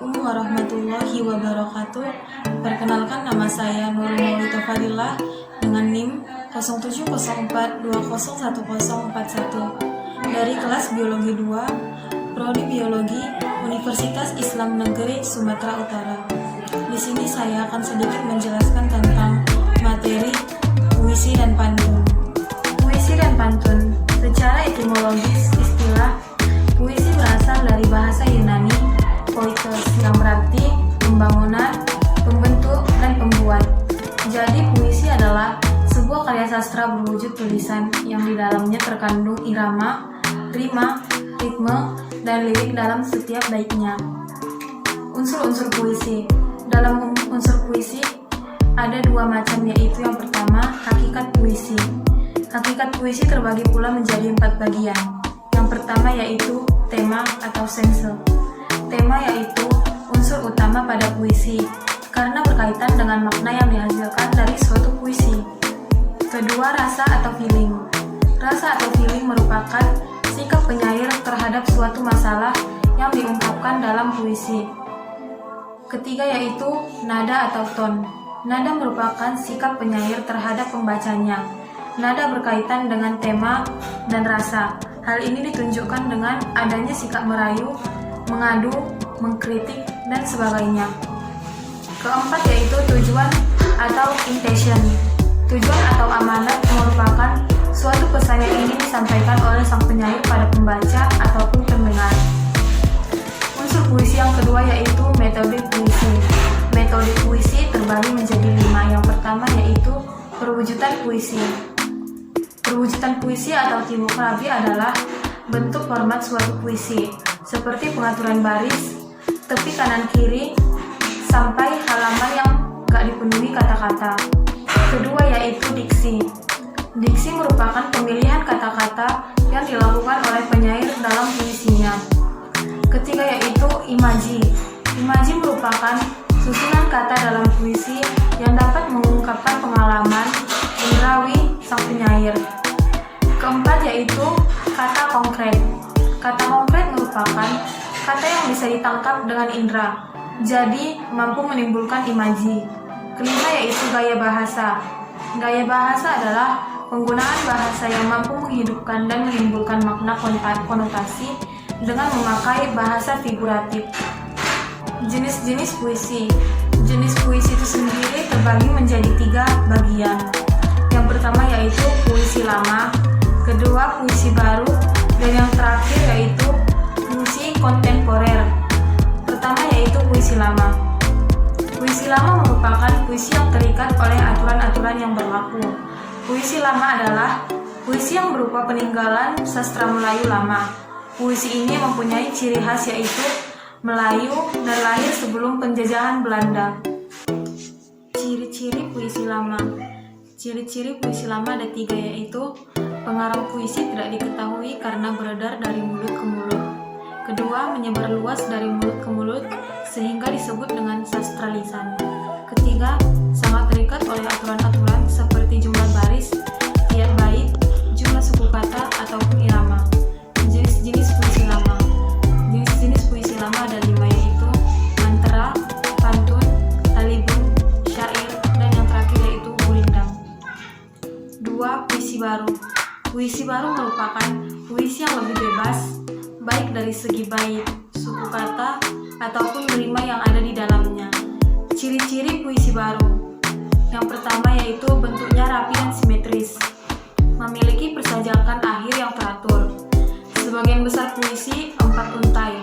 Assalamualaikum warahmatullahi wabarakatuh. Perkenalkan, nama saya Nurul Maulida Fadilah dengan NIM 0704201041 dari kelas Biologi 2, Prodi Biologi, Universitas Islam Negeri Sumatera Utara. Di sini saya akan sedikit menjelaskan tentang materi puisi dan pantun. Puisi dan pantun, secara etimologis istilah puisi berasal dari bahasa Yunani poitos yang berarti pembangunan, pembentuk, dan pembuat. Jadi puisi adalah sebuah karya sastra berwujud tulisan yang di dalamnya terkandung irama, rima, ritme, dan lirik dalam setiap baitnya. Unsur-unsur puisi. Dalam unsur puisi ada dua macam, yaitu yang pertama, hakikat puisi. Hakikat puisi terbagi pula menjadi 4 bagian. Yang pertama yaitu tema atau sense. Tema yaitu unsur utama pada puisi, karena berkaitan dengan makna yang dihasilkan dari suatu puisi. Kedua, rasa atau feeling. Rasa atau feeling merupakan sikap penyair terhadap suatu masalah yang diungkapkan dalam puisi. Ketiga yaitu nada atau ton. Nada merupakan sikap penyair terhadap pembacanya. Nada berkaitan dengan tema dan rasa. Hal ini ditunjukkan dengan adanya sikap merayu, mengadu, mengkritik, dan sebagainya. Keempat yaitu tujuan atau intention. Tujuan atau amanat merupakan suatu pesan yang ingin disampaikan oleh sang penyair pada pembaca ataupun pendengar. Unsur puisi yang kedua yaitu metode puisi. Metode puisi terbagi menjadi 5. Yang pertama yaitu perwujudan puisi. Perwujudan puisi atau tipografi adalah bentuk format suatu puisi, seperti pengaturan baris, tepi kanan kiri, sampai halaman yang gak dipenuhi kata-kata. Kedua yaitu diksi. Diksi merupakan pemilihan kata-kata yang dilakukan oleh penyair dalam puisinya. Ketiga yaitu imaji. Imaji merupakan susunan kata dalam puisi yang dapat mengungkapkan pengalaman indrawi sang penyair. Keempat yaitu kata konkret. Kata konkret merupakan kata yang bisa ditangkap dengan indera, jadi mampu menimbulkan imaji. Kelima yaitu gaya bahasa. Gaya bahasa adalah penggunaan bahasa yang mampu menghidupkan dan menimbulkan makna konotasi dengan memakai bahasa figuratif. Jenis-jenis puisi. Jenis puisi itu sendiri terbagi menjadi 3 bagian. Yang pertama yaitu puisi lama, kedua puisi baru, dan yang terakhir yaitu puisi kontemporer. Pertama yaitu puisi lama. Puisi lama merupakan puisi yang terikat oleh aturan-aturan yang berlaku. Puisi lama adalah puisi yang berupa peninggalan sastra Melayu lama. Puisi ini mempunyai ciri khas yaitu Melayu dan lahir sebelum penjajahan Belanda. Ciri-ciri puisi lama. Ciri-ciri puisi lama ada 3, yaitu pengarang puisi tidak diketahui karena beredar dari mulut ke mulut. Kedua, menyebar luas dari mulut ke mulut sehingga disebut dengan sastra lisan. Ketiga, sangat terikat oleh aturan-aturan seperti jumlah baris, tiap bait, jumlah suku kata ataupun irama. Jenis-jenis puisi lama. Jenis-jenis puisi lama ada 5, yaitu mantra, pantun, talibun, syair, dan yang terakhir yaitu gurindam. 2. Puisi baru. Puisi baru merupakan puisi yang lebih bebas, baik dari segi bait, suku kata, ataupun rima yang ada di dalamnya. Ciri-ciri puisi baru. Yang pertama yaitu bentuknya rapi dan simetris, memiliki persajakan akhir yang teratur. Sebagian besar puisi 4 untai,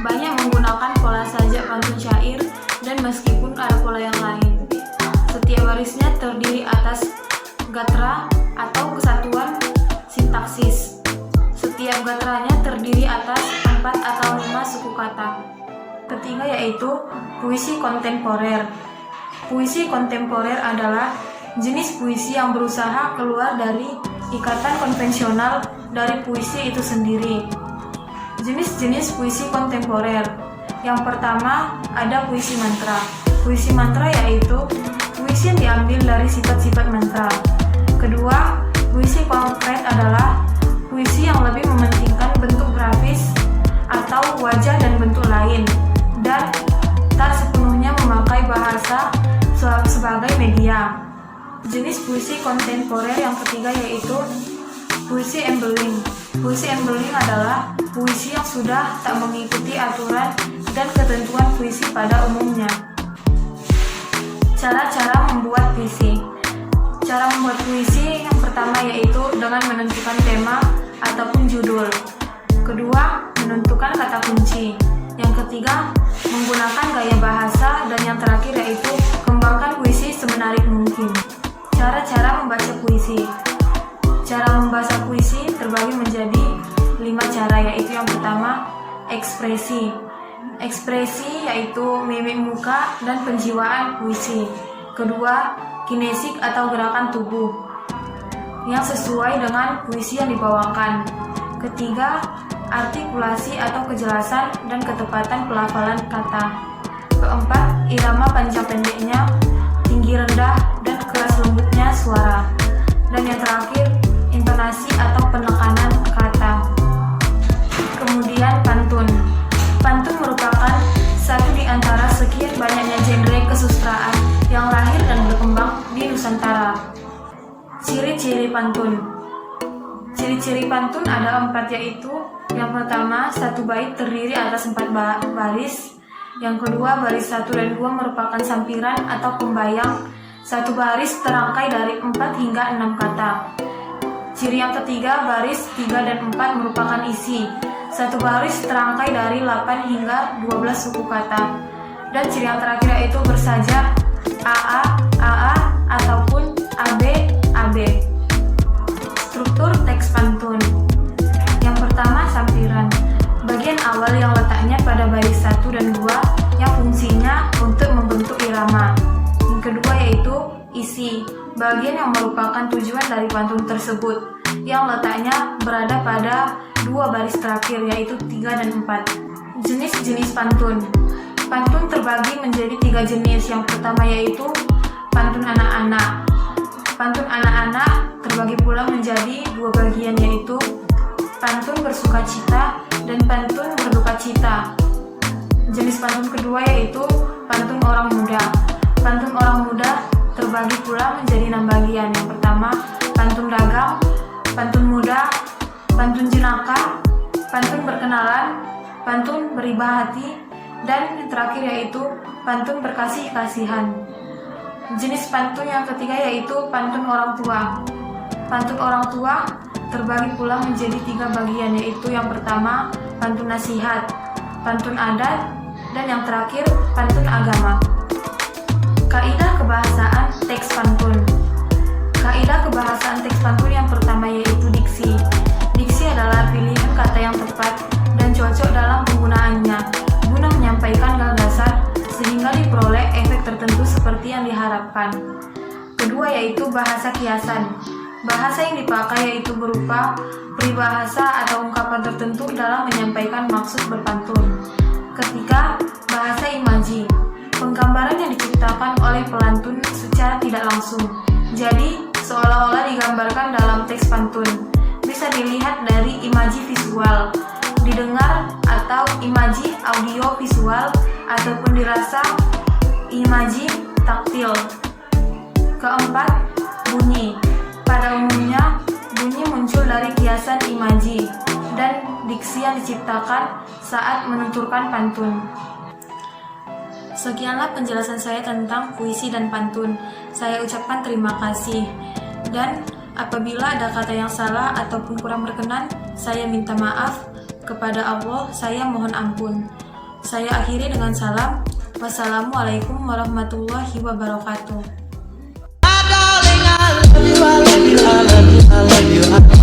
banyak menggunakan pola sajak pantun syair, dan meskipun ada pola yang lain. Setiap barisnya terdiri atas gatra atau kesatuan sintaksis. Setiap gatranya terdiri atas 4 atau 5 suku kata. Ketiga yaitu puisi kontemporer. Puisi kontemporer adalah jenis puisi yang berusaha keluar dari ikatan konvensional dari puisi itu sendiri. Jenis-jenis puisi kontemporer. Yang pertama ada puisi mantra. Puisi mantra yaitu puisi yang diambil dari sifat-sifat mantra. Kedua, puisi konkret adalah puisi yang lebih mementingkan bentuk grafis atau wajah dan bentuk lain, dan Jenis puisi kontemporer yang ketiga yaitu puisi embelling. Puisi embelling adalah puisi yang sudah tak mengikuti aturan dan ketentuan puisi pada umumnya. Cara-cara membuat puisi. Cara membuat puisi yang pertama yaitu dengan menentukan tema ataupun judul. Kedua, menentukan kata kunci. Yang ketiga, menggunakan gaya bahasa, dan yang terakhir yaitu kembangkan puisi semenarik mungkin. Cara-cara membaca puisi. Cara membaca puisi terbagi menjadi 5 cara, yaitu yang pertama, ekspresi. Ekspresi yaitu mimik muka dan penjiwaan puisi. Kedua, kinesik atau gerakan tubuh yang sesuai dengan puisi yang dibawakan. Ketiga, artikulasi atau kejelasan dan ketepatan pelafalan kata. Keempat, irama panjang pendeknya, tinggi rendah dan keras lembutnya suara. Dan yang terakhir, intonasi atau penekanan kata. Kemudian pantun. Pantun merupakan satu di antara sekian banyaknya genre kesusastraan yang lahir dan berkembang di Nusantara. Ciri-ciri pantun. Ciri-ciri pantun ada 4, yaitu yang pertama, satu bait terdiri atas 4 baris. Yang kedua, baris 1 dan 2 merupakan sampiran atau pembayang. Satu baris terangkai dari 4 hingga 6 kata. Ciri yang ketiga, baris 3 dan 4 merupakan isi. Satu baris terangkai dari 8 hingga 12 suku kata. Dan ciri yang terakhir yaitu bersajak AA, AA, ataupun AB, AB. Struktur teks pantun. Yang pertama, sampiran. Bagian awal yang letaknya pada baris 1 dan 2 yang fungsinya untuk membentuk irama. Yang kedua yaitu isi. Bagian yang merupakan tujuan dari pantun tersebut yang letaknya berada pada 2 baris terakhir, yaitu 3 dan 4. Jenis-jenis pantun. Pantun terbagi menjadi 3 jenis. Yang pertama yaitu pantun anak-anak. Pantun anak-anak terbagi pula menjadi 2 bagian, yaitu pantun bersukacita dan pantun berdukacita. Jenis pantun kedua yaitu pantun orang muda. Pantun orang muda terbagi pula menjadi 6 bagian. Yang pertama, pantun dagang, pantun muda, pantun jenaka, pantun berkenalan, pantun beribah hati, dan yang terakhir yaitu pantun berkasih-kasihan. Jenis pantun yang ketiga yaitu pantun orang tua. Pantun orang tua terbagi pula menjadi 3 bagian, yaitu yang pertama pantun nasihat, pantun adat, dan yang terakhir pantun agama. Kaidah kebahasaan teks pantun. Kaidah kebahasaan teks pantun yang pertama yaitu diksi. Diksi adalah pilihan kata yang tepat dan cocok dalam penggunaannya guna menyampaikan gagasan sehingga diperoleh efek tertentu seperti yang diharapkan. Kedua yaitu bahasa kiasan. Bahasa yang dipakai yaitu berupa peribahasa atau ungkapan tertentu dalam menyampaikan maksud berpantun. Ketiga, bahasa imaji. Penggambaran yang diciptakan oleh pelantun secara tidak langsung, jadi seolah-olah digambarkan dalam teks pantun. Bisa dilihat dari imaji visual, didengar atau imaji audio visual, ataupun dirasa imaji taktil. Keempat, bunyi. Pada umumnya, bunyi muncul dari kiasan imaji dan diksi yang diciptakan saat menuturkan pantun. Sekianlah penjelasan saya tentang puisi dan pantun. Saya ucapkan terima kasih. Dan apabila ada kata yang salah ataupun kurang berkenan, saya minta maaf. Kepada Allah, saya mohon ampun. Saya akhiri dengan salam. Wassalamualaikum warahmatullahi wabarakatuh. I love you, I love you, I love you, I love you.